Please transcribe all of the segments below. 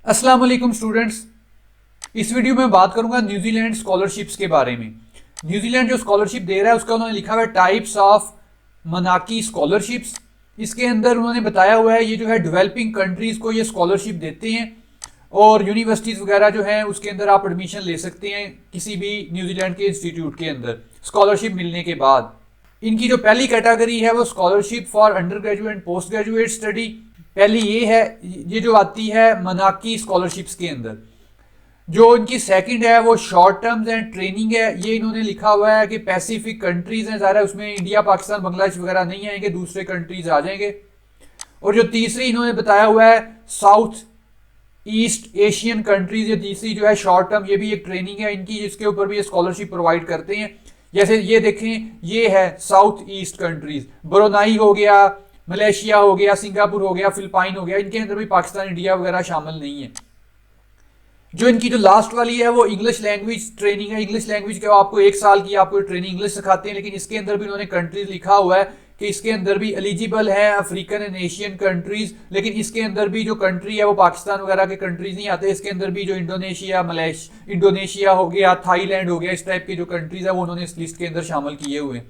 अस्सलाम वालेकुम स्टूडेंट्स। इस वीडियो में बात करूंगा न्यूजीलैंड स्कॉलरशिप्स के बारे में। न्यूजीलैंड जो स्कॉलरशिप दे रहा है उसका उन्होंने लिखा हुआ है टाइप्स ऑफ मनाकी स्कॉलरशिप्स। इसके अंदर उन्होंने बताया हुआ है ये जो है डेवलपिंग कंट्रीज को ये स्कॉलरशिप देते हैं और यूनिवर्सिटीज़ वगैरह जो है उसके अंदर आप एडमिशन ले सकते हैं किसी भी न्यूजीलैंड के इंस्टीट्यूट के अंदर स्कॉलरशिप मिलने के बाद। इनकी जो पहली कैटेगरी है वो scholarship for under graduate and post graduate study. पहली ये है, ये जो आती है मनाकी स्कॉलरशिप्स के अंदर। जो इनकी सेकंड है वो शॉर्ट टर्म्स एंड ट्रेनिंग है। ये इन्होंने लिखा हुआ है कि पैसिफिक कंट्रीज हैं, ज़्यादा उसमें इंडिया पाकिस्तान बांग्लादेश वगैरह नहीं आएंगे, दूसरे कंट्रीज आ जाएंगे। और जो तीसरी इन्होंने बताया हुआ है साउथ ईस्ट एशियन कंट्रीज, ये तीसरी जो है शॉर्ट टर्म, ये भी एक ट्रेनिंग है इनकी, इसके ऊपर भी ये स्कॉलरशिप प्रोवाइड करते हैं। जैसे ये देखें, ये है साउथ ईस्ट कंट्रीज, ब्रुनेई हो गया, मलेशिया हो गया, सिंगापुर हो गया, फिलिपाइन हो गया, इनके अंदर भी पाकिस्तान इंडिया वगैरह शामिल नहीं है। जो इनकी जो लास्ट वाली है वो इंग्लिश लैंग्वेज ट्रेनिंग है। इंग्लिश लैंग्वेज के आपको 1 साल की आपको ट्रेनिंग इंग्लिश सिखाते हैं, लेकिन इसके अंदर भी उन्होंने कंट्रीज लिखा हुआ है कि इसके अंदर भी एलिजिबल है अफ्रीकन एंड एशियन कंट्रीज, लेकिन इसके अंदर भी जो कंट्री है वो पाकिस्तान वगैरह के कंट्रीज नहीं आते। इसके अंदर भी जो इंडोनेशिया हो गया, थाईलैंड हो गया, इस टाइप की जो कंट्रीज है वो उन्होंने इस लिस्ट के अंदर शामिल किए हुए हैं।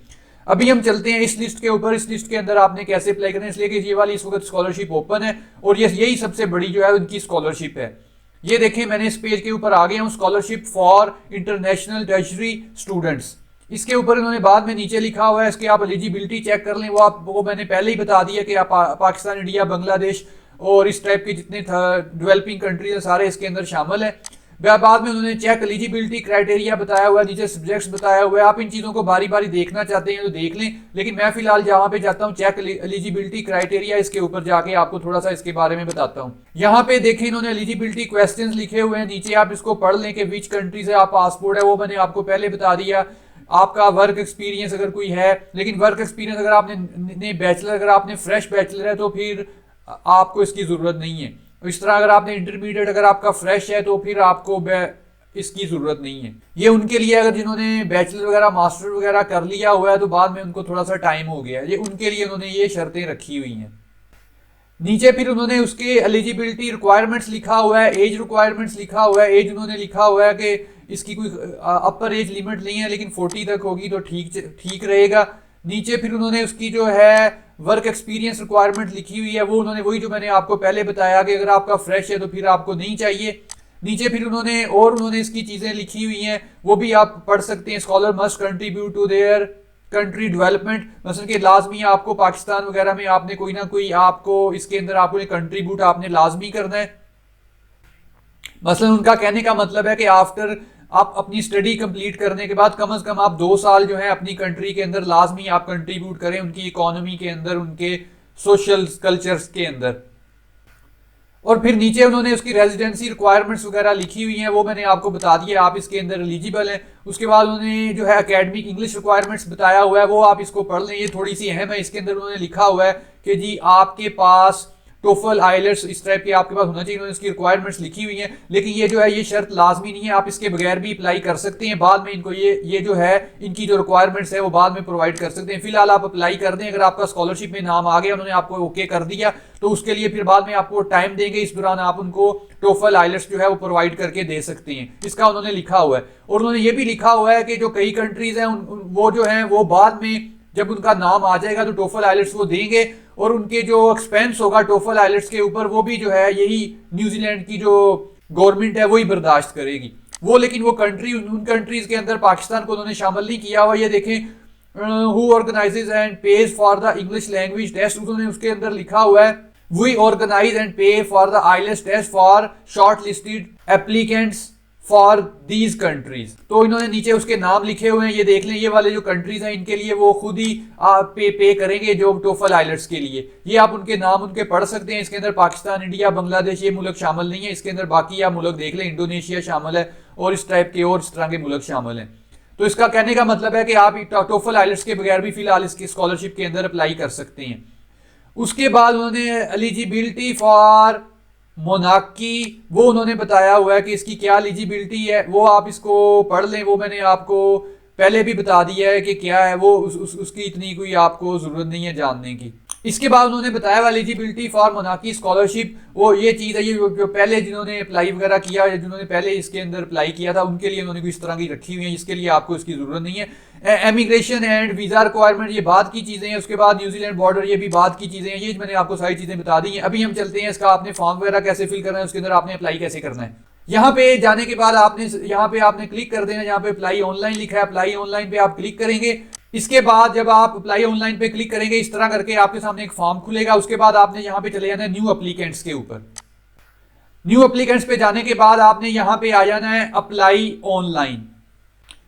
अभी हम चलते हैं इस लिस्ट के ऊपर। इस लिस्ट के अंदर आपने कैसे अप्लाई करना है, इसलिए कि ये वाली इस वक्त स्कॉलरशिप ओपन है और ये यही सबसे बड़ी जो है उनकी स्कॉलरशिप है। ये देखें, मैंने इस पेज के ऊपर आ गया हूँ, scholarship for international tertiary students. इसके ऊपर इन्होंने बाद में नीचे लिखा हुआ है, इसके आप एलिजिबिलिटी चेक कर लें। वो मैंने पहले ही बता दिया कि आप पाकिस्तान, इंडिया, बांग्लादेश और इस टाइप के जितने डेवलपिंग कंट्रीज है सारे इसके अंदर शामिल है। बाद में उन्होंने चेक एलिजिबिलिटी क्राइटेरिया बताया हुआ है, नीचे सब्जेक्ट्स बताया हुआ है। आप इन चीज़ों को बारी बारी देखना चाहते हैं तो देख लें, लेकिन मैं फिलहाल जहाँ पे जाता हूँ चेक एलिजिबिलिटी क्राइटेरिया, इसके ऊपर जाके आपको थोड़ा सा इसके बारे में बताता हूँ। यहाँ पे देखें, इन्होंने एलिजिबिलिटी क्वेश्चंस लिखे हुए हैं, नीचे आप इसको पढ़ लें कि विच कंट्री से आप पासपोर्ट है, वो मैंने आपको पहले बता दिया। आपका वर्क एक्सपीरियंस अगर कोई है, लेकिन वर्क एक्सपीरियंस अगर आपने बैचलर, अगर आपने फ्रेश बैचलर है तो फिर आपको इसकी ज़रूरत नहीं है। इस तरह अगर आपने इंटरमीडिएट, अगर आपका फ्रेश है तो फिर आपको इसकी ज़रूरत नहीं है। ये उनके लिए, अगर जिन्होंने बैचलर वगैरह मास्टर वगैरह कर लिया हुआ है तो बाद में उनको थोड़ा सा टाइम हो गया है, ये उनके लिए उन्होंने ये शर्तें रखी हुई हैं। नीचे फिर उन्होंने उसके एलिजिबिलिटी रिक्वायरमेंट्स लिखा हुआ है, एज रिक्वायरमेंट्स लिखा हुआ है। एज उन्होंने लिखा हुआ है कि इसकी कोई अपर एज लिमिट नहीं है, लेकिन 40 तक होगी तो ठीक रहेगा। नीचे फिर उन्होंने उसकी जो है वर्क एक्सपीरियंस रिक्वायरमेंट लिखी हुई है, वो उन्होंने वही जो मैंने आपको पहले बताया कि अगर आपका फ्रेश है तो फिर आपको नहीं चाहिए। नीचे फिर उन्होंने इसकी चीज़ें लिखी हुई हैं, वो भी आप पढ़ सकते हैं। Scholar must contribute to their country development, मतलब कि लाजमी आपको पाकिस्तान वगैरह में आपने कोई ना कोई, आपको इसके अंदर आपको कंट्रीब्यूट आपने लाजमी करना है। मसलन उनका कहने का मतलब है कि आफ्टर आप अपनी स्टडी कंप्लीट करने के बाद कम से कम आप 2 साल जो है अपनी कंट्री के अंदर लाजमी आप कंट्रीब्यूट करें, उनकी इकोनॉमी के अंदर, उनके सोशल कल्चर्स के अंदर। और फिर नीचे उन्होंने उसकी रेजिडेंसी रिक्वायरमेंट्स वगैरह लिखी हुई हैं, वो मैंने आपको बता दिया, आप इसके अंदर एलिजिबल हैं। उसके बाद उन्होंने जो है एकेडमिक इंग्लिश रिक्वायरमेंट्स बताया हुआ है, वो आप इसको पढ़ लें, ये थोड़ी सी अहम है। इसके अंदर उन्होंने लिखा हुआ है कि जी आपके पास टोफल, आइलेट्स, इस टाइप के आपके पास होना चाहिए। उन्होंने इसकी रिक्वायरमेंट्स लिखी हुई हैं, लेकिन ये जो है ये शर्त लाजमी नहीं है, आप इसके बगैर भी अप्लाई कर सकते हैं। बाद में इनको ये जो है इनकी जो रिक्वायरमेंट्स है वो बाद में प्रोवाइड कर सकते हैं। फिलहाल आप अप्लाई कर दें, अगर आपका स्कॉलरशिप में नाम आ गया, उन्होंने आपको ओके कर दिया तो उसके लिए फिर बाद में आपको टाइम देंगे, इस दौरान आप उनको टोफल, आइलेट्स जो है वो प्रोवाइड करके दे सकते हैं। इसका उन्होंने लिखा हुआ है। और उन्होंने ये भी लिखा हुआ है कि जो कई कंट्रीज हैं वो जो है वो बाद में जब उनका नाम आ जाएगा तो टोफल, आइलेट्स वो देंगे, और उनके जो एक्सपेंस होगा टोफल, आइलेट्स के ऊपर वो भी जो है यही न्यूजीलैंड की जो गवर्नमेंट है वही बर्दाश्त करेगी वो। लेकिन वो कंट्री, उन कंट्रीज के अंदर पाकिस्तान को उन्होंने शामिल नहीं किया हुआ। ये देखें, who organizes and pays for the English language test, उन्होंने उसके अंदर लिखा हुआ है we organize and pay for the IELTS test for short listed applicants for these countries. तो इन्होंने नीचे उसके नाम लिखे हुए हैं, ये देख लें, ये वाले जो कंट्रीज हैं इनके लिए वो खुद ही पे करेंगे जो टोफल, आइलेट्स के लिए। ये आप उनके नाम उनके पढ़ सकते हैं। इसके अंदर पाकिस्तान, इंडिया, बांग्लादेश ये मुल्क शामिल नहीं है। इसके अंदर बाकी आप मुल्क देख लें, इंडोनेशिया शामिल है और इस टाइप के और इस तरह के मुल्क शामिल हैं। तो इसका कहने का मतलब है कि आप टोफल, आइलेट्स के बगैर भी फिलहाल इसके स्कॉलरशिप के अंदर अप्लाई कर सकते हैं। उसके बाद उन्होंने एलिजिबिलिटी फॉर मोनाकी, वो उन्होंने बताया हुआ है कि इसकी क्या एलिजिबिलिटी है, वो आप इसको पढ़ लें। वो मैंने आपको पहले भी बता दिया है कि क्या है वो, उसकी इतनी कोई आपको ज़रूरत नहीं है जानने की। इसके बाद उन्होंने बताया एलिजिबिलिटी फॉर मोनाकी स्कॉलरशिप, वो ये चीज़ है, ये जो पहले जिन्होंने अप्लाई वगैरह किया या जिन्होंने पहले इसके अंदर अप्लाई किया था उनके लिए उन्होंने कोई इस तरह की रखी हुई है, इसके लिए आपको इसकी ज़रूरत नहीं है। एमिग्रेशन एंड वीज़ा रिक्वायरमेंट ये बाद की चीज़ें हैं। उसके बाद न्यूजीलैंड बॉर्डर ये भी बाद की चीज़ें हैं। ये मैंने आपको सारी चीज़ें बता दी हैं। अभी हम चलते हैं इसका आपने फॉर्म वगैरह कैसे फिल करना है, उसके अंदर आपने अप्लाई कैसे करना है। यहाँ पे जाने के बाद आपने क्लिक कर देना, यहाँ पे अप्लाई ऑनलाइन लिखा है, अप्लाई ऑनलाइन पे आप क्लिक करेंगे। इसके बाद जब आप अप्लाई ऑनलाइन पे क्लिक करेंगे इस तरह करके आपके सामने एक फॉर्म खुलेगा। उसके बाद आपने यहाँ पे चले जाना है न्यू एप्लीकेंट्स के ऊपर। न्यू एप्लीकेंट्स पे जाने के बाद आपने यहाँ पे आ जाना है अप्लाई ऑनलाइन।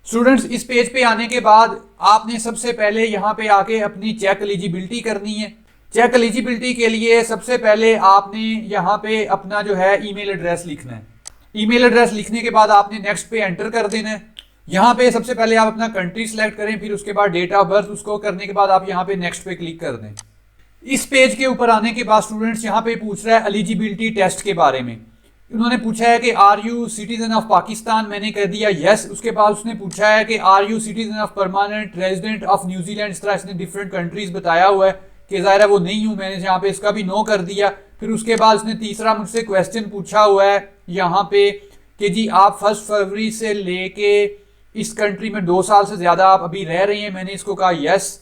स्टूडेंट्स, इस पेज पे आने के बाद आपने सबसे पहले यहाँ पे आके अपनी चेक एलिजिबिलिटी करनी है। चेक एलिजिबिलिटी के लिए सबसे पहले आपने यहाँ पे अपना जो है ईमेल एड्रेस लिखना है। ईमेल एड्रेस लिखने के बाद आपने नेक्स्ट पे एंटर कर देना है। यहाँ पे सबसे पहले आप अपना कंट्री सिलेक्ट करें, फिर उसके बाद डेट ऑफ बर्थ, उसको करने के बाद आप यहाँ पे नेक्स्ट पे क्लिक कर दें। इस पेज के ऊपर आने के बाद स्टूडेंट्स यहाँ पे पूछ रहा है एलिजिबिलिटी टेस्ट के बारे में। उन्होंने पूछा है कि are you citizen of Pakistan, मैंने कर दिया यस। उसके बाद उसने पूछा है कि are you citizen of permanent resident of New Zealand, इस तरह इसने डिफरेंट कंट्रीज बताया हुआ है कि ज़ाहिर है वो नहीं हूँ, मैंने यहाँ पे इसका भी नो कर दिया। फिर उसके बाद उसने तीसरा मुझसे क्वेश्चन पूछा हुआ है यहाँ पे कि जी आप 1 फरवरी से लेके इस कंट्री में 2 साल से ज्यादा आप अभी रह रही हैं, मैंने इसको कहा यस।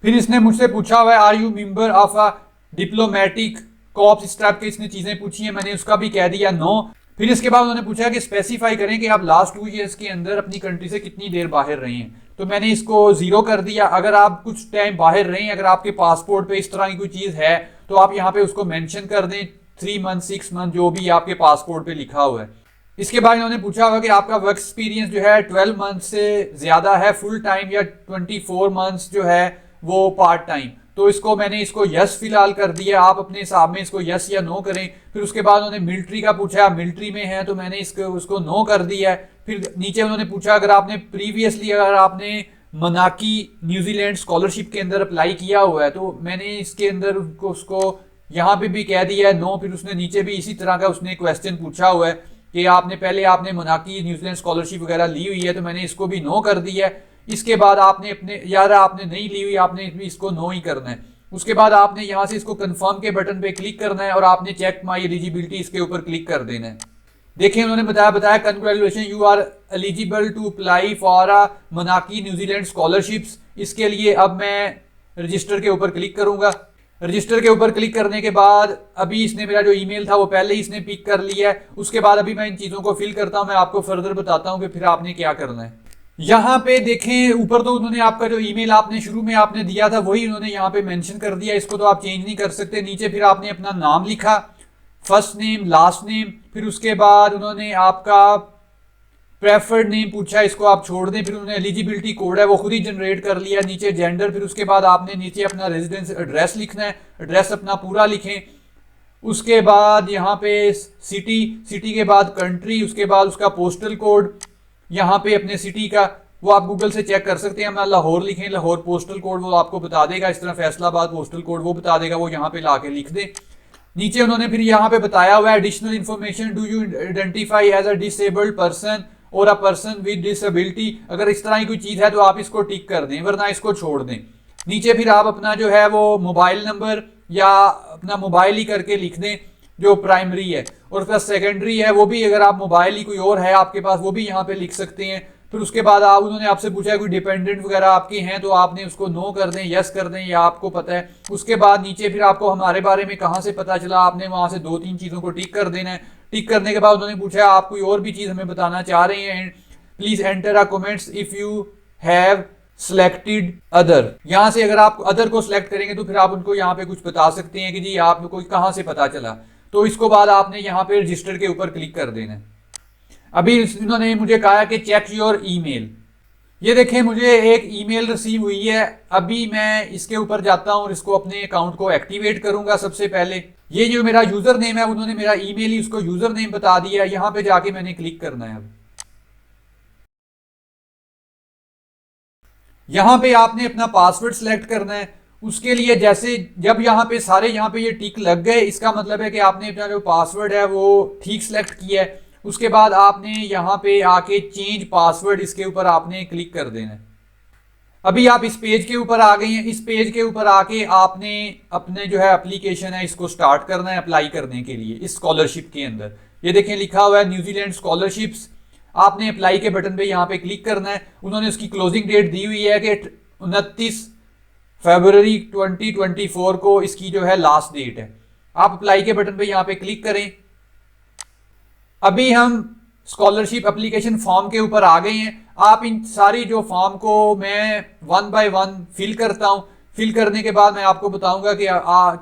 फिर इसने मुझसे पूछा हुआ है are you member of a diplomatic corps, इस टाइप की इसने चीजें पूछी हैं, मैंने उसका भी कह दिया नो। फिर इसके बाद उन्होंने पूछा कि स्पेसिफाई करें कि आप लास्ट 2 ईयर्स के अंदर अपनी कंट्री से कितनी देर बाहर रहे हैं, तो मैंने इसको 0 कर दिया। अगर आप कुछ टाइम बाहर रहे हैं, अगर आपके पासपोर्ट पे इस तरह की कोई चीज है तो आप यहाँ पे उसको मेंशन कर दें, 3 मंथ 6 मंथ जो भी आपके पासपोर्ट पे लिखा हुआ है। इसके बाद इन्होंने पूछा होगा कि आपका वर्क एक्सपीरियंस जो है 12 मंथ से ज्यादा है फुल टाइम या 24 मंथ्स जो है वो पार्ट टाइम, तो इसको मैंने इसको यस फिलहाल कर दिया। आप अपने हिसाब में इसको यस या नो करें। फिर उसके बाद उन्होंने मिलिट्री का पूछा, मिलिट्री में है तो मैंने इसको उसको नो कर दिया है। फिर नीचे उन्होंने पूछा अगर आपने प्रीवियसली अगर आपने मनाकी न्यूजीलैंड स्कॉलरशिप के अंदर अप्लाई किया हुआ है, तो मैंने इसके अंदर उसको यहाँ पे भी कह दिया है नो। फिर उसने नीचे भी इसी तरह का उसने क्वेश्चन पूछा हुआ है कि आपने मनाकी न्यूजीलैंड स्कॉलरशिप वगैरह ली हुई है, तो मैंने इसको भी नो कर दिया है। इसके बाद आपने आपने नहीं ली हुई, आपने भी इसको नो ही करना है। उसके बाद आपने यहाँ से इसको कंफर्म के बटन पे क्लिक करना है और आपने चेक माई एलिजिबिलिटी इसके ऊपर क्लिक कर देना है। देखिए उन्होंने बताया congratulation you are eligible to apply for a Manaaki New Zealand scholarships. इसके लिए अब मैं रजिस्टर के ऊपर क्लिक करूंगा। रजिस्टर के ऊपर क्लिक करने के बाद अभी इसने मेरा जो ईमेल था वो पहले ही इसने पिक कर लिया है। उसके बाद अभी मैं इन चीज़ों को फिल करता हूँ, मैं आपको फर्दर बताता हूँ कि फिर आपने क्या करना है। यहाँ पे देखें ऊपर तो उन्होंने आपका जो ईमेल आपने शुरू में आपने दिया था वही उन्होंने यहाँ पे मेंशन कर दिया, इसको तो आप चेंज नहीं कर सकते। नीचे फिर आपने अपना नाम लिखा, फर्स्ट नेम लास्ट नेम, फिर उसके बाद उन्होंने आपका प्रेफर्ड नेम पूछा, इसको आप छोड़ दें। फिर उन्होंने एलिजिबिलिटी कोड है वो खुद ही जनरेट कर लिया। नीचे जेंडर, फिर उसके बाद आपने नीचे अपना रेजिडेंस एड्रेस लिखना है, एड्रेस अपना पूरा लिखें। उसके बाद यहाँ पे सिटी के बाद कंट्री, उसके बाद उसका पोस्टल कोड यहाँ पे अपने सिटी का वो आप गूगल से चेक कर सकते हैं। मैं लाहौर लिखें, लाहौर पोस्टल कोड वो आपको बता देगा। इस तरह फैसलाबाद पोस्टल कोड वो बता देगा, वो यहाँ पे ला के लिख दें। नीचे उन्होंने फिर यहाँ पे बताया हुआ है additional information, do you identify as a disabled person और अ पर्सन विद डिसेबिलिटी। अगर इस तरह की कोई चीज़ है तो आप इसको टिक कर दें, वरना इसको छोड़ दें। नीचे फिर आप अपना जो है वो मोबाइल नंबर या अपना मोबाइल ही करके लिख दें जो प्राइमरी है, और उसका सेकेंडरी है वो भी अगर आप मोबाइल ही कोई और है आपके पास वो भी यहाँ पे लिख सकते हैं। फिर उसके बाद उन्होंने आपसे पूछा है कोई डिपेंडेंट वगैरह आपके हैं तो आपने उसको नो कर दें, यस कर दें, या आपको पता है। उसके बाद नीचे फिर आपको हमारे बारे में कहाँ से पता चला, आपने वहाँ से 2-3 चीज़ों को टिक कर देना है। टिक करने के बाद उन्होंने पूछा है आप कोई और भी चीज़ हमें बताना चाह रहे हैं, please enter a comments if you have selected other. यहाँ से अगर आप अदर को सिलेक्ट करेंगे तो फिर आप उनको यहाँ पे कुछ बता सकते हैं कि जी आपको कहाँ से पता चला। तो इसको बाद आपने यहाँ पे रजिस्टर के ऊपर क्लिक कर देना है। अभी इन्होंने मुझे कहा कि चेक योर ईमेल। ये देखें मुझे एक ईमेल रिसीव हुई है। अभी मैं इसके ऊपर जाता हूँ और इसको अपने अकाउंट को एक्टिवेट करूंगा। सबसे पहले ये जो मेरा यूजर नेम है उन्होंने मेरा ईमेल ही उसको यूजर नेम बता दिया। यहाँ पे जाके मैंने क्लिक करना है। अब यहाँ पे आपने अपना पासवर्ड सिलेक्ट करना है। उसके लिए जैसे जब यहाँ पे सारे यहाँ पे ये टिक लग गए, इसका मतलब है कि आपने अपना जो पासवर्ड है वो ठीक सिलेक्ट किया है। उसके बाद आपने यहाँ पे आके चेंज पासवर्ड, इसके ऊपर आपने क्लिक कर देना है। अभी आप इस पेज के ऊपर आ गए हैं। इस पेज के ऊपर आके आपने अपने जो है एप्लीकेशन है इसको स्टार्ट करना है अप्लाई करने के लिए इस स्कॉलरशिप के अंदर। ये देखें लिखा हुआ है न्यूजीलैंड स्कॉलरशिप्स। आपने अप्लाई के बटन पे यहाँ पे क्लिक करना है। उन्होंने उसकी क्लोजिंग डेट दी हुई है कि 29 फरवरी 2024 को इसकी जो है लास्ट डेट है। आप अप्लाई के बटन पे यहाँ पे क्लिक करें। अभी हम स्कॉलरशिप एप्लीकेशन फॉर्म के ऊपर आ गए हैं। आप इन सारी जो फॉर्म को मैं वन बाय वन फिल करता हूं। फिल करने के बाद मैं आपको बताऊंगा कि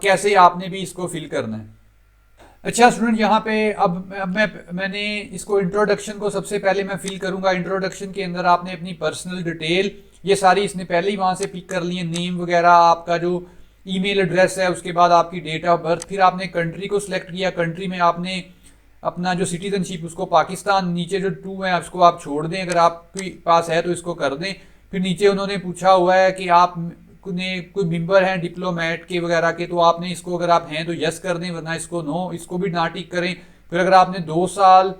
कैसे आपने भी इसको फिल करना है। अच्छा स्टूडेंट, यहाँ पे अब मैंने इसको इंट्रोडक्शन को सबसे पहले मैं फिल करूंगा। इंट्रोडक्शन के अंदर आपने अपनी पर्सनल डिटेल ये सारी इसने पहले ही वहां से पिक कर ली है, नेम वगैरह, आपका जो ईमेल एड्रेस है, उसके बाद आपकी डेट ऑफ बर्थ, फिर आपने कंट्री को सिलेक्ट किया। कंट्री में आपने अपना जो सिटीजनशिप उसको पाकिस्तान, नीचे जो 2 है उसको आप छोड़ दें, अगर आपके पास है तो इसको कर दें। फिर नीचे उन्होंने पूछा हुआ है कि आप कोई मेंबर हैं डिप्लोमेट के वगैरह के, तो आपने इसको अगर आप हैं तो यस कर दें, वरना इसको नो, इसको भी ना टिक करें। फिर अगर आपने 2 साल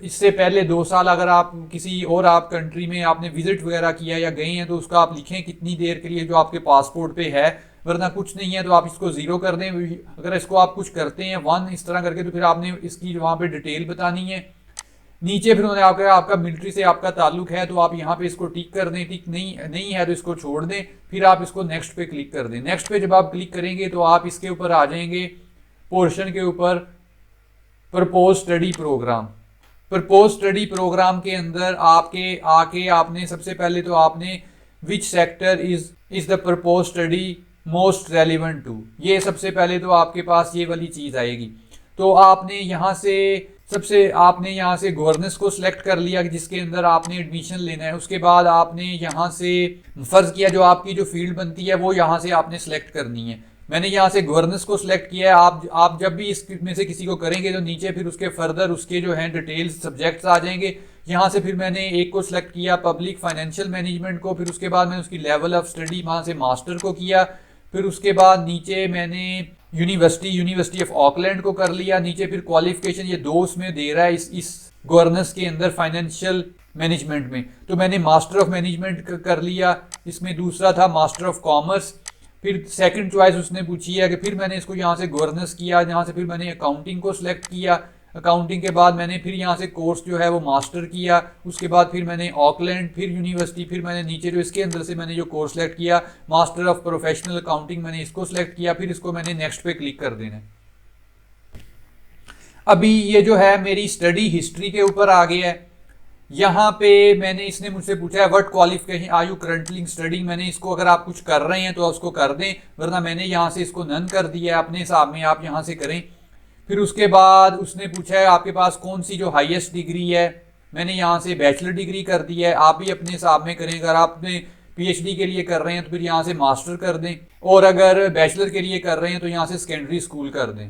इससे पहले 2 साल अगर आप किसी और आप कंट्री में आपने विजिट वगैरह किया या गए हैं तो उसका आप लिखें कितनी देर के लिए जो आपके पासपोर्ट पे है, वरना कुछ नहीं है तो आप इसको 0 कर दें। अगर इसको आप कुछ करते हैं 1 इस तरह करके तो फिर आपने इसकी वहाँ पे डिटेल बतानी है। नीचे फिर उन्होंने आपका मिलिट्री से आपका ताल्लुक है तो आप यहाँ पे इसको टिक कर दें, टिक नहीं है तो इसको छोड़ दें। फिर आप इसको नेक्स्ट पे क्लिक कर दें। नेक्स्ट पे जब आप क्लिक करेंगे तो आप इसके ऊपर आ जाएंगे पोर्शन के ऊपर, propose study program. Propose study program के अंदर आके आपने सबसे पहले तो आपने which sector is the propose study most relevant to, ये सबसे पहले तो आपके पास ये वाली चीज आएगी। तो आपने यहाँ से गवर्नेंस को सिलेक्ट कर लिया जिसके अंदर आपने एडमिशन लेना है। उसके बाद आपने यहाँ से फर्ज किया जो आपकी जो फील्ड बनती है वो यहाँ से आपने सिलेक्ट करनी है। मैंने यहाँ से गवर्नेंस को सिलेक्ट किया है। आप जब भी इसमें से किसी को करेंगे तो नीचे फिर उसके फर्दर उसके जो हैं डिटेल्स सब्जेक्ट्स आ जाएंगे। यहाँ से फिर मैंने एक को सिलेक्ट किया पब्लिक फाइनेंशियल मैनेजमेंट को, फिर उसके बाद मैंने उसकी लेवल ऑफ स्टडी वहाँ से मास्टर को किया। फिर उसके बाद नीचे मैंने यूनिवर्सिटी ऑफ ऑकलैंड को कर लिया। नीचे फिर क्वालिफिकेशन ये 2 उसमें दे रहा है इस गवर्नेंस के अंदर फाइनेंशियल मैनेजमेंट में, तो मैंने मास्टर ऑफ मैनेजमेंट कर लिया। इसमें दूसरा था मास्टर ऑफ कॉमर्स। फिर सेकंड चॉइस उसने पूछी है कि फिर मैंने इसको यहाँ से गवर्नेंस किया। यहाँ से फिर मैंने अकाउंटिंग को सिलेक्ट किया। अकाउंटिंग के बाद मैंने फिर यहाँ से कोर्स जो है वो मास्टर किया। उसके बाद फिर मैंने ऑकलैंड, फिर यूनिवर्सिटी, फिर मैंने नीचे जो इसके अंदर से मैंने जो कोर्स सेलेक्ट किया मास्टर ऑफ प्रोफेशनल अकाउंटिंग, मैंने इसको सिलेक्ट किया। फिर इसको मैंने नेक्स्ट पे क्लिक कर देना। अभी ये जो है मेरी स्टडी हिस्ट्री के ऊपर आ गया है। यहाँ पे इसने मुझसे पूछा है what qualification are you currently studying. मैंने इसको अगर आप कुछ कर रहे हैं तो उसको कर दें, वरना मैंने यहाँ से इसको नन कर दिया है। अपने हिसाब में आप यहाँ से करें। फिर उसके बाद उसने पूछा है आपके पास कौन सी जो हाईएस्ट डिग्री है। मैंने यहाँ से बैचलर डिग्री कर दी है। आप भी अपने हिसाब में करें। अगर आपने पीएचडी के लिए कर रहे हैं तो फिर यहाँ से मास्टर कर दें, और अगर बैचलर के लिए कर रहे हैं तो यहाँ से सेकेंडरी स्कूल कर दें।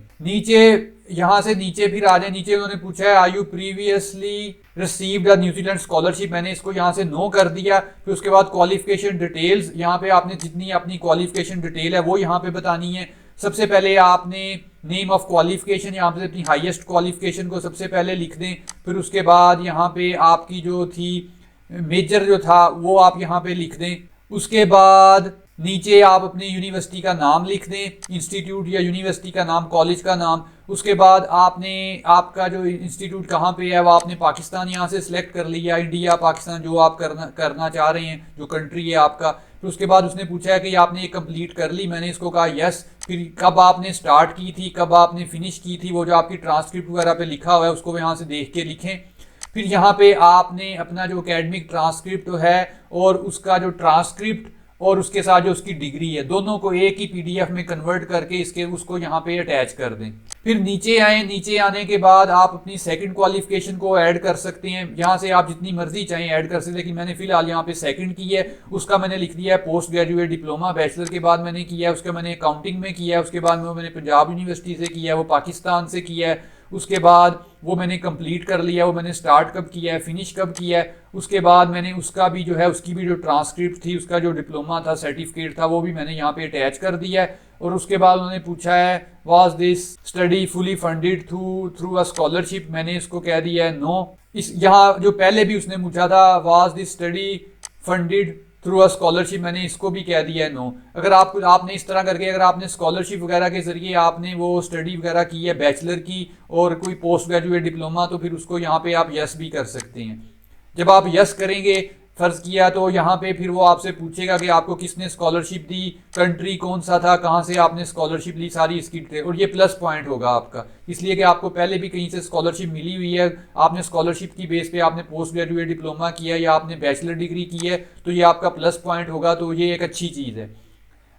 यहाँ से नीचे फिर आ जाए। नीचे उन्होंने पूछा है are you previously received a New Zealand scholarship. मैंने इसको यहाँ से नो कर दिया। फिर उसके बाद क्वालिफिकेशन डिटेल्स, यहाँ पे आपने जितनी अपनी क्वालिफिकेशन डिटेल है वो यहाँ पे बतानी है। सबसे पहले आपने नेम ऑफ क्वालिफिकेशन यहाँ पे अपनी हाईएस्ट क्वालिफिकेशन को सबसे पहले लिख दें। फिर उसके बाद यहाँ पे आपकी जो थी मेजर जो था वो आप यहाँ पे लिख दें। उसके बाद नीचे आप अपनी यूनिवर्सिटी का नाम लिख दें, इंस्टीट्यूट या यूनिवर्सिटी का नाम, कॉलेज का नाम। उसके बाद आपने आपका जो इंस्टीट्यूट कहाँ पे है वो आपने पाकिस्तान यहाँ से सिलेक्ट कर लिया, इंडिया पाकिस्तान जो आप करना चाह रहे हैं, जो कंट्री है आपका। फिर उसके बाद उसने पूछा है कि आपने ये कंप्लीट कर ली। मैंने इसको कहा यस। फिर कब आपने स्टार्ट की थी, कब आपने फिनिश की थी, वो जो आपकी ट्रांसक्रिप्ट वगैरह पे लिखा हुआ है उसको यहाँ से देख के लिखें। फिर यहाँ पे आपने अपना जो एकेडमिक ट्रांसक्रिप्ट है और उसका जो ट्रांसक्रिप्ट और उसके साथ जो उसकी डिग्री है दोनों को एक ही पीडीएफ में कन्वर्ट करके उसको यहाँ पे अटैच कर दें। फिर नीचे आए। नीचे आने के बाद आप अपनी सेकंड क्वालिफिकेशन को ऐड कर सकते हैं। यहाँ से आप जितनी मर्जी चाहें ऐड कर सकते हैं, लेकिन मैंने फिलहाल यहाँ पे सेकंड की है। उसका मैंने लिख दिया है पोस्ट ग्रेजुएट डिप्लोमा। बैचलर के बाद मैंने किया है, उसका मैंने अकाउंटिंग में किया है। उसके बाद मैंने पंजाब यूनिवर्सिटी से किया है, वो पाकिस्तान से किया है। उसके बाद वो मैंने कंप्लीट कर लिया। वो मैंने स्टार्ट कब किया है, फिनिश कब किया है। उसके बाद मैंने उसका भी जो है उसकी भी जो ट्रांसक्रिप्ट थी, उसका जो डिप्लोमा था, सर्टिफिकेट था, वो भी मैंने यहाँ पे अटैच कर दिया है। और उसके बाद उन्होंने पूछा है was this study fully funded through a scholarship. मैंने इसको कह दिया है नो। इस यहाँ जो पहले भी उसने पूछा था was this study funded through a scholarship, मैंने इसको भी कह दिया है नो। अगर आपने इस तरह करके अगर आपने स्कॉलरशिप वगैरह के जरिए आपने वो स्टडी वगैरह की है बैचलर की और कोई पोस्ट ग्रेजुएट डिप्लोमा, तो फिर उसको यहाँ पे आप यस भी कर सकते हैं। जब आप यस करेंगे फर्ज किया तो यहाँ पे फिर वो आपसे पूछेगा कि आपको किसने स्कॉलरशिप दी, कंट्री कौन सा था, कहाँ से आपने स्कॉलरशिप ली, सारी इसकी डिटेल। और ये प्लस पॉइंट होगा आपका, इसलिए कि आपको पहले भी कहीं से स्कॉलरशिप मिली हुई है, आपने स्कॉलरशिप की बेस पे आपने पोस्ट ग्रेजुएट डिप्लोमा किया या आपने बैचलर डिग्री की है, तो ये आपका प्लस पॉइंट होगा। तो ये एक अच्छी चीज़ है।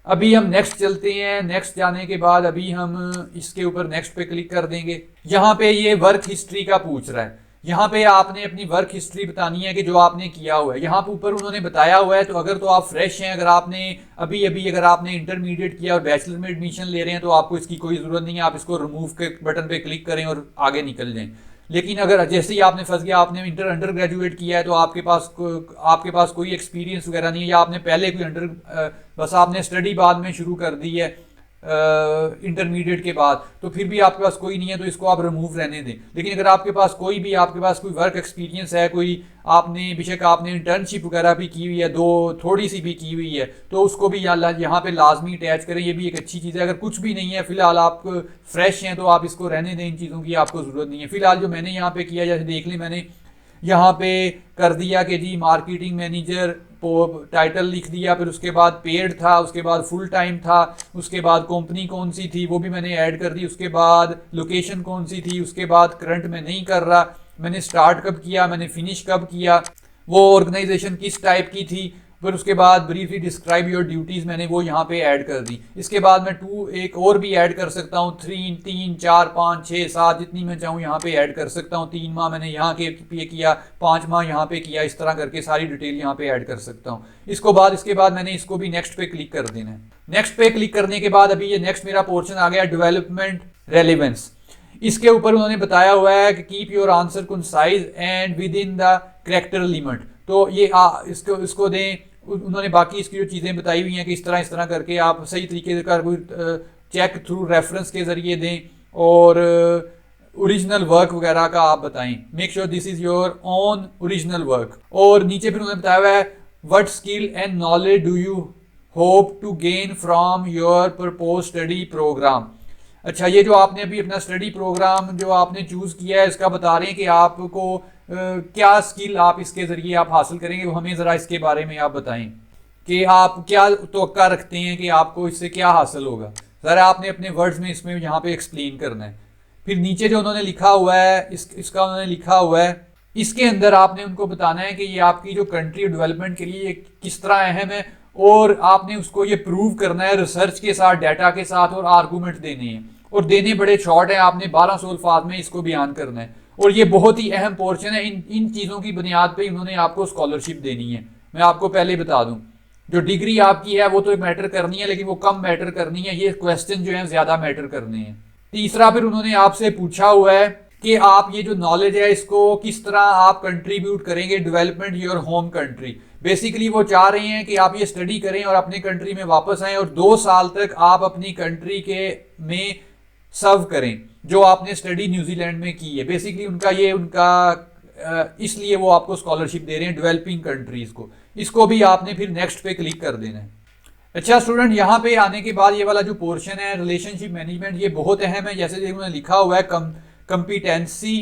अभी हम नेक्स्ट चलते हैं। नेक्स्ट जाने के बाद अभी हम इसके ऊपर नेक्स्ट पे क्लिक कर देंगे। यहाँ पे ये वर्क हिस्ट्री का पूछ रहा है। यहाँ पे आपने अपनी वर्क हिस्ट्री बतानी है कि जो आपने किया हुआ है। यहाँ पे ऊपर उन्होंने बताया हुआ है, तो अगर तो आप फ्रेश हैं, अगर आपने अभी अगर आपने इंटरमीडिएट किया और बैचलर में एडमिशन ले रहे हैं, तो आपको इसकी कोई ज़रूरत नहीं है। आप इसको रिमूव के बटन पे क्लिक करें और आगे निकल जाएं। लेकिन अगर जैसे ही आपने फंस गया, आपने अंडर ग्रेजुएट किया है, तो आपके पास कोई एक्सपीरियंस वगैरह नहीं है, या आपने पहले कोई बस आपने स्टडी बाद में शुरू कर दी है इंटरमीडिएट के बाद, तो फिर भी आपके पास कोई नहीं है, तो इसको आप रिमूव रहने दें। लेकिन अगर आपके पास कोई वर्क एक्सपीरियंस है, कोई आपने बेशक आपने इंटर्नशिप वगैरह भी की हुई है, थोड़ी सी भी की हुई है, तो उसको भी यहाँ पे लाजमी अटैच करें। ये भी एक अच्छी चीज़ है। अगर कुछ भी नहीं है, फिलहाल आप फ्रेश हैं, तो आप इसको रहने दें, इन चीज़ों की आपको ज़रूरत नहीं है। फिलहाल जो मैंने यहाँ पे किया, जैसे देख लें, मैंने यहाँ पे कर दिया कि जी मार्केटिंग मैनेजर टाइटल लिख दिया, फिर उसके बाद पेड था, उसके बाद फुल टाइम था, उसके बाद कंपनी कौन सी थी वो भी मैंने ऐड कर दी, उसके बाद लोकेशन कौन सी थी, उसके बाद करंट में नहीं कर रहा, मैंने स्टार्ट कब किया, मैंने फिनिश कब किया, वो ऑर्गेनाइजेशन किस टाइप की थी, फिर उसके बाद ब्रीफली डिस्क्राइब योर ड्यूटीज़ मैंने वो यहाँ पे ऐड कर दी। इसके बाद मैं एक और भी ऐड कर सकता हूँ, 3, 4, 5, 6, 7 जितनी मैं चाहूँ यहाँ पे ऐड कर सकता हूँ। 3 माह मैंने यहाँ के पे किया, 5 माह यहाँ पे किया, इस तरह करके सारी डिटेल यहाँ पे ऐड कर सकता हूँ। इसके बाद मैंने इसको भी नेक्स्ट पे क्लिक कर देना है। नेक्स्ट पे क्लिक करने के बाद अभी ये नेक्स्ट मेरा पोर्शन आ गया डेवलपमेंट रेलिवेंस। इसके ऊपर उन्होंने बताया हुआ है कि keep your answer concise and with in the character limit. तो ये इसको दें। उन्होंने बाकी इसकी जो चीज़ें बताई हुई हैं कि इस तरह करके आप सही तरीके का कोई चेक थ्रू रेफरेंस के ज़रिए दें, और ओरिजिनल वर्क वगैरह का आप बताएं। Make sure this is your own original work. और नीचे फिर उन्होंने बताया हुआ है what skill and knowledge do you hope to gain from your propose study program. अच्छा, ये जो आपने अभी अपना स्टडी प्रोग्राम जो आपने चूज़ किया है, इसका बता रहे हैं कि आपको क्या स्किल आप इसके ज़रिए आप हासिल करेंगे। वो हमें ज़रा इसके बारे में आप बताएं कि आप क्या तवक्का रखते हैं कि आपको इससे क्या हासिल होगा। ज़रा आपने अपने वर्ड्स में इसमें यहाँ पे एक्सप्लेन करना है। फिर नीचे जो उन्होंने लिखा हुआ है, इसका उन्होंने लिखा हुआ है, इसके अंदर आपने उनको बताना है कि ये आपकी जो कंट्री डेवलपमेंट के लिए किस तरह अहम है, और आपने उसको ये प्रूव करना है रिसर्च के साथ, डाटा के साथ, और आर्गूमेंट देने हैं। और देने बड़े शॉर्ट है, आपने 1200 अल्फाज में इसको बयान करना है। और ये बहुत ही अहम पोर्शन है। इन चीज़ों की बुनियाद पे उन्होंने आपको स्कॉलरशिप देनी है। मैं आपको पहले बता दूं, जो डिग्री आपकी है वो तो मैटर करनी है, लेकिन वो कम मैटर करनी है। ये क्वेश्चन जो है ज़्यादा मैटर करने हैं। तीसरा, फिर उन्होंने आपसे पूछा हुआ है कि आप ये जो नॉलेज है इसको किस तरह आप कंट्रीब्यूट करेंगे development your home country. Basically वो चाह रहे हैं कि आप ये स्टडी करें और अपनी कंट्री में वापस आएँ, और 2 साल तक आप अपनी कंट्री में सर्व करें जो आपने स्टडी न्यूजीलैंड में की है। बेसिकली उनका इसलिए वो आपको स्कॉलरशिप दे रहे हैं डेवलपिंग कंट्रीज को। इसको भी आपने फिर नेक्स्ट पे क्लिक कर देना है। अच्छा स्टूडेंट, यहाँ पे आने के बाद ये वाला जो पोर्शन है रिलेशनशिप मैनेजमेंट, ये बहुत अहम है। जैसे उन्होंने लिखा हुआ है कंपिटेंसी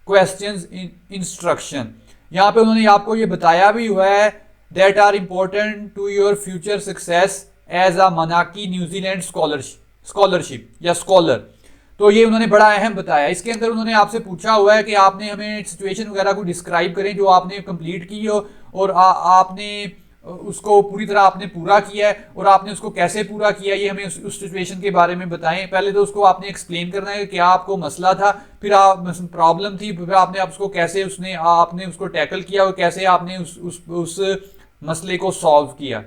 क्वेश्चंस इंस्ट्रक्शन। यहाँ पे उन्होंने आपको ये बताया भी हुआ है that are important to your future success as a Manaaki New Zealand scholarship या स्कॉलर। तो ये उन्होंने बड़ा अहम बताया। इसके अंदर उन्होंने आपसे पूछा हुआ है कि आपने हमें सिचुएशन वगैरह को डिस्क्राइब करें जो आपने कंप्लीट की हो, और आपने उसको पूरी तरह आपने पूरा किया है, और आपने उसको कैसे पूरा किया ये हमें उस सिचुएशन के बारे में बताएं। पहले तो उसको आपने एक्सप्लेन करना है कि क्या आपको मसला था, फिर प्रॉब्लम थी, फिर आपने उसको कैसे आपने उसको टैकल किया, और कैसे आपने उस मसले को सॉल्व किया।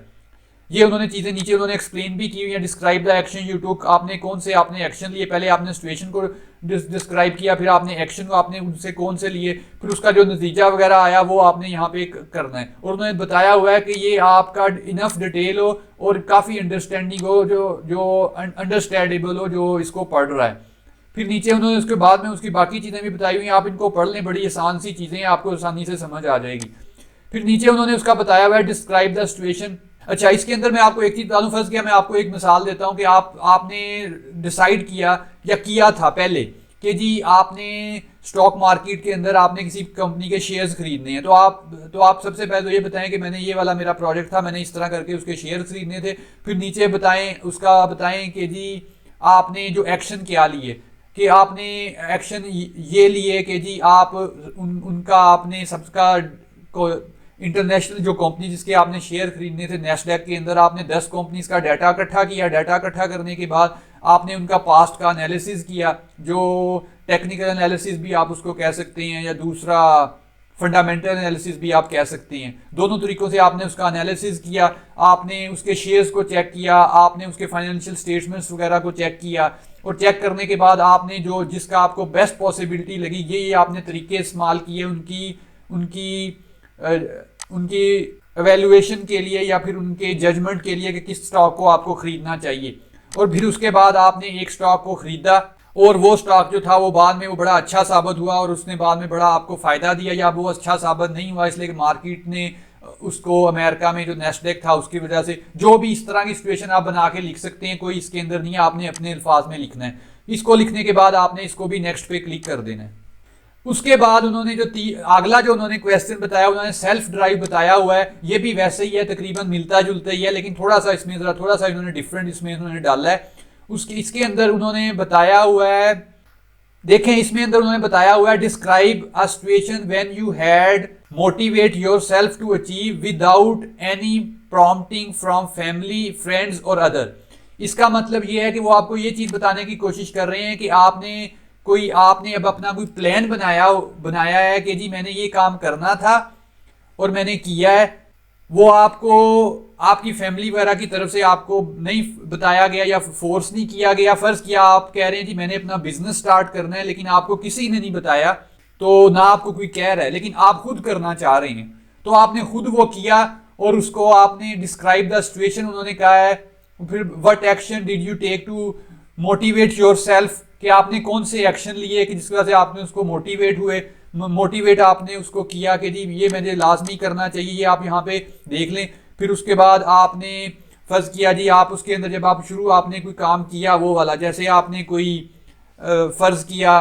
ये उन्होंने चीज़ें नीचे उन्होंने एक्सप्लेन भी की हुई है। Describe the action you took, आपने कौन से आपने एक्शन लिए। पहले आपने सिचुएशन को डिस्क्राइब किया, फिर आपने एक्शन को आपने उनसे कौन से लिए, फिर उसका जो नतीजा वगैरह आया वो आपने यहाँ पे करना है। और उन्होंने बताया हुआ है कि ये आपका इनफ डिटेल हो और काफ़ी अंडरस्टैंडिंग हो, जो अंडरस्टैंडेबल हो जो इसको पढ़ रहा है। फिर नीचे उन्होंने उसके बाद में उसकी बाकी चीज़ें भी बताई हुई हैं, आप इनको पढ़ लें, बड़ी आसान सी चीज़ें आपको आसानी से समझ आ जाएगी। फिर नीचे उन्होंने उसका बताया हुआ है डिस्क्राइब द सिचुएशन। अच्छा, इसके अंदर मैं आपको एक चीज बता दूं, फर्स्ट किया मैं आपको एक मिसाल देता हूं कि आपने डिसाइड किया या किया था पहले कि जी आपने स्टॉक मार्केट के अंदर आपने किसी कंपनी के शेयर्स खरीदने हैं, तो आप सबसे पहले तो ये बताएं कि मैंने ये वाला मेरा प्रोजेक्ट था, मैंने इस तरह करके उसके शेयर खरीदने थे। फिर नीचे बताएं कि जी आपने जो एक्शन क्या लिए, कि आपने एक्शन ये लिए कि जी आप उनका आपने सबका को इंटरनेशनल जो कंपनी जिसके आपने शेयर खरीदने थे नेस्डैक के अंदर, आपने 10 कंपनीज का डाटा इकट्ठा किया। डाटा इकट्ठा करने के बाद आपने उनका पास्ट का एनालिसिस किया, जो टेक्निकल एनालिसिस भी आप उसको कह सकते हैं या दूसरा फंडामेंटल एनालिसिस भी आप कह सकते हैं। दोनों तरीकों से आपने उसका एनालिसिस किया, आपने उसके शेयर्स को चेक किया, आपने उसके फाइनेंशियल स्टेटमेंट्स वगैरह को चेक किया, और चेक करने के बाद आपने जो जिसका आपको बेस्ट पॉसिबिलिटी लगी ये आपने तरीके इस्तेमाल किए उनकी एवेल्युएशन के लिए या फिर उनके जजमेंट के लिए कि किस स्टॉक को आपको खरीदना चाहिए। और फिर उसके बाद आपने एक स्टॉक को खरीदा और वो स्टॉक जो था वो बाद में वो बड़ा अच्छा साबित हुआ और उसने बाद में बड़ा आपको फायदा दिया, या वो अच्छा साबित नहीं हुआ इसलिए कि मार्केट ने उसको अमेरिका में जो नेस्डैक था उसकी वजह से, जो भी इस तरह की सिचुएशन आप बना के लिख सकते हैं, कोई इसके अंदर नहीं है, आपने अपने अल्फाज में लिखना है। इसको लिखने के बाद आपने इसको भी नेक्स्ट पे क्लिक कर देना है। उसके बाद उन्होंने जो अगला जो उन्होंने क्वेश्चन बताया, उन्होंने सेल्फ ड्राइव बताया हुआ है। ये भी वैसे ही है, तकरीबन मिलता जुलता ही है, लेकिन थोड़ा सा इन्होंने डिफरेंट इसमें उन्होंने डाला है। इसके अंदर उन्होंने बताया हुआ है, देखें इसमें अंदर उन्होंने बताया हुआ है describe a situation when you had motivate yourself to achieve without any prompting from family, friends और अदर। इसका मतलब ये है कि वो आपको ये चीज बताने की कोशिश कर रहे हैं कि आपने अब अपना कोई प्लान बनाया है कि जी मैंने ये काम करना था और मैंने किया है। वो आपको आपकी फैमिली वगैरह की तरफ से आपको नहीं बताया गया या फोर्स नहीं किया गया। फर्ज किया आप कह रहे हैं जी मैंने अपना बिजनेस स्टार्ट करना है, लेकिन आपको किसी ने नहीं बताया, तो ना आपको कोई कह रहा है, लेकिन आप खुद करना चाह रहे हैं, तो आपने खुद वो किया और उसको आपने डिस्क्राइब द सिचुएशन उन्होंने कहा है। फिर what action did you take to motivate yourself, कि आपने कौन से एक्शन लिए कि जिसकी वजह से आपने उसको मोटिवेट आपने उसको किया कि जी ये मुझे लाजमी करना चाहिए, ये आप यहाँ पे देख लें। फिर उसके बाद आपने फर्ज किया जी आप उसके अंदर जब आप आपने कोई काम किया वो वाला, जैसे आपने कोई फर्ज किया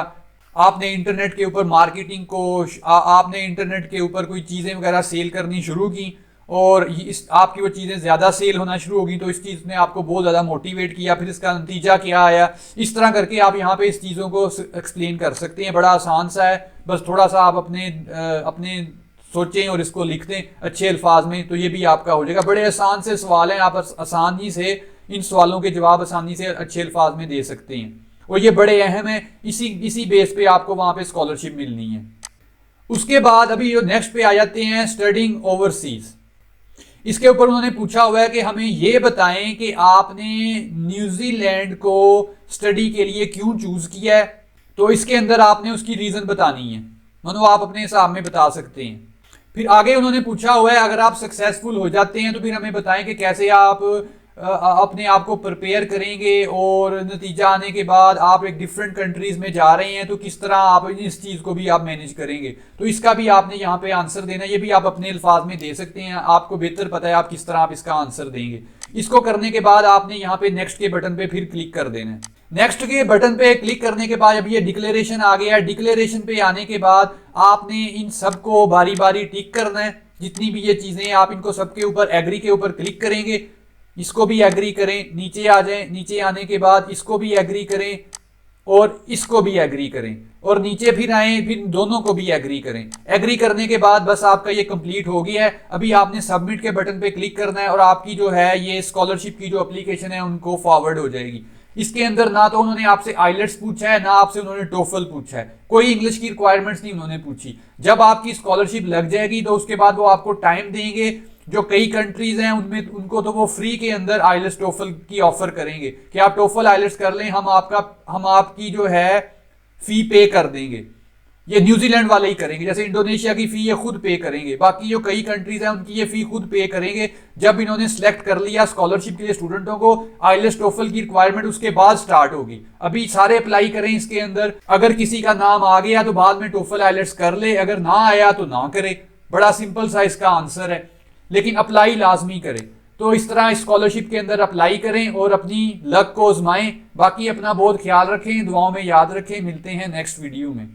आपने इंटरनेट के ऊपर मार्केटिंग को आपने इंटरनेट के ऊपर कोई चीज़ें वगैरह सेल करनी शुरू की और आपकी वो चीज़ें ज़्यादा सेल होना शुरू होगी, तो इस चीज़ ने आपको बहुत ज़्यादा मोटिवेट किया। फिर इसका नतीजा क्या आया, इस तरह करके आप यहाँ पे इस चीज़ों को एक्सप्लेन कर सकते हैं। बड़ा आसान सा है, बस थोड़ा सा आप अपने सोचें और इसको लिख दें अच्छे अल्फाज में, तो ये भी आपका हो जाएगा। बड़े आसान से सवाल हैं, आप आसानी से इन सवालों के जवाब आसानी से अच्छे अल्फाज में दे सकते हैं, और ये बड़े अहम है। इसी बेस पे आपको वहाँ पे स्कॉलरशिप मिलनी है। उसके बाद अभी जो नेक्स्ट पे आ जाते हैं स्टडिंग ओवरसीज। इसके ऊपर उन्होंने पूछा हुआ है कि हमें ये बताएं कि आपने न्यूजीलैंड को स्टडी के लिए क्यों चूज किया है। तो इसके अंदर आपने उसकी रीजन बतानी है, मानो आप अपने हिसाब में बता सकते हैं। फिर आगे उन्होंने पूछा हुआ है अगर आप सक्सेसफुल हो जाते हैं तो फिर हमें बताएं कि कैसे आप अपने आप को प्रिपेयर करेंगे, और नतीजा आने के बाद आप एक डिफरेंट कंट्रीज में जा रहे हैं तो किस तरह आप इस चीज़ को भी आप मैनेज करेंगे। तो इसका भी आपने यहाँ पे आंसर देना, ये भी आप अपने अल्फाज में दे सकते हैं, आपको बेहतर पता है आप किस तरह आप इसका आंसर देंगे। इसको करने के बाद आपने यहाँ पे नेक्स्ट के बटन पे फिर क्लिक कर देना है। नेक्स्ट के बटन पे क्लिक करने के बाद अब ये डिक्लेरेशन आ गया है। डिक्लेरेशन पे आने के बाद आपने इन सबको बारी बारी टिक करना है, जितनी भी ये चीज़ें हैं आप इनको सबके ऊपर एग्री के ऊपर क्लिक करेंगे, इसको भी एग्री करें, नीचे आ जाएं, नीचे आने के बाद इसको भी एग्री करें और इसको भी एग्री करें, और नीचे फिर आए फिर दोनों को भी एग्री करें। एग्री करने के बाद बस आपका ये कंप्लीट हो गया है। अभी आपने सबमिट के बटन पे क्लिक करना है और आपकी जो है ये स्कॉलरशिप की जो एप्लीकेशन है उनको फॉरवर्ड हो जाएगी। इसके अंदर ना तो उन्होंने आपसे आइलेट्स पूछा है, ना आपसे उन्होंने टोफल पूछा है, कोई इंग्लिश की रिक्वायरमेंट्स नहीं उन्होंने पूछी। जब आपकी स्कॉलरशिप लग जाएगी तो उसके बाद वो आपको टाइम देंगे। जो कई कंट्रीज हैं उनमें उनको तो वो फ्री के अंदर आइलेट्स टोफल की ऑफर करेंगे कि आप टोफल आइलेट्स कर लें, हम आपकी जो है फी पे कर देंगे। ये न्यूजीलैंड वाले ही करेंगे, जैसे इंडोनेशिया की फी ये खुद पे करेंगे, बाकी जो कई कंट्रीज हैं उनकी ये फी खुद पे करेंगे। जब इन्होंने सिलेक्ट कर लिया स्कॉलरशिप के लिए स्टूडेंटों को, आइलेट्स टोफल की रिक्वायरमेंट उसके बाद स्टार्ट होगी। अभी सारे अप्लाई करें इसके अंदर, अगर किसी का नाम आ गया तो बाद में टोफल आइलेट्स कर ले, अगर ना आया तो ना करे। बड़ा सिंपल सा इसका आंसर है, लेकिन अप्लाई लाजमी करें। तो इस तरह स्कॉलरशिप के अंदर अप्लाई करें और अपनी लक को आजमाएं। बाकी अपना बहुत ख्याल रखें, दुआओं में याद रखें। मिलते हैं नेक्स्ट वीडियो में।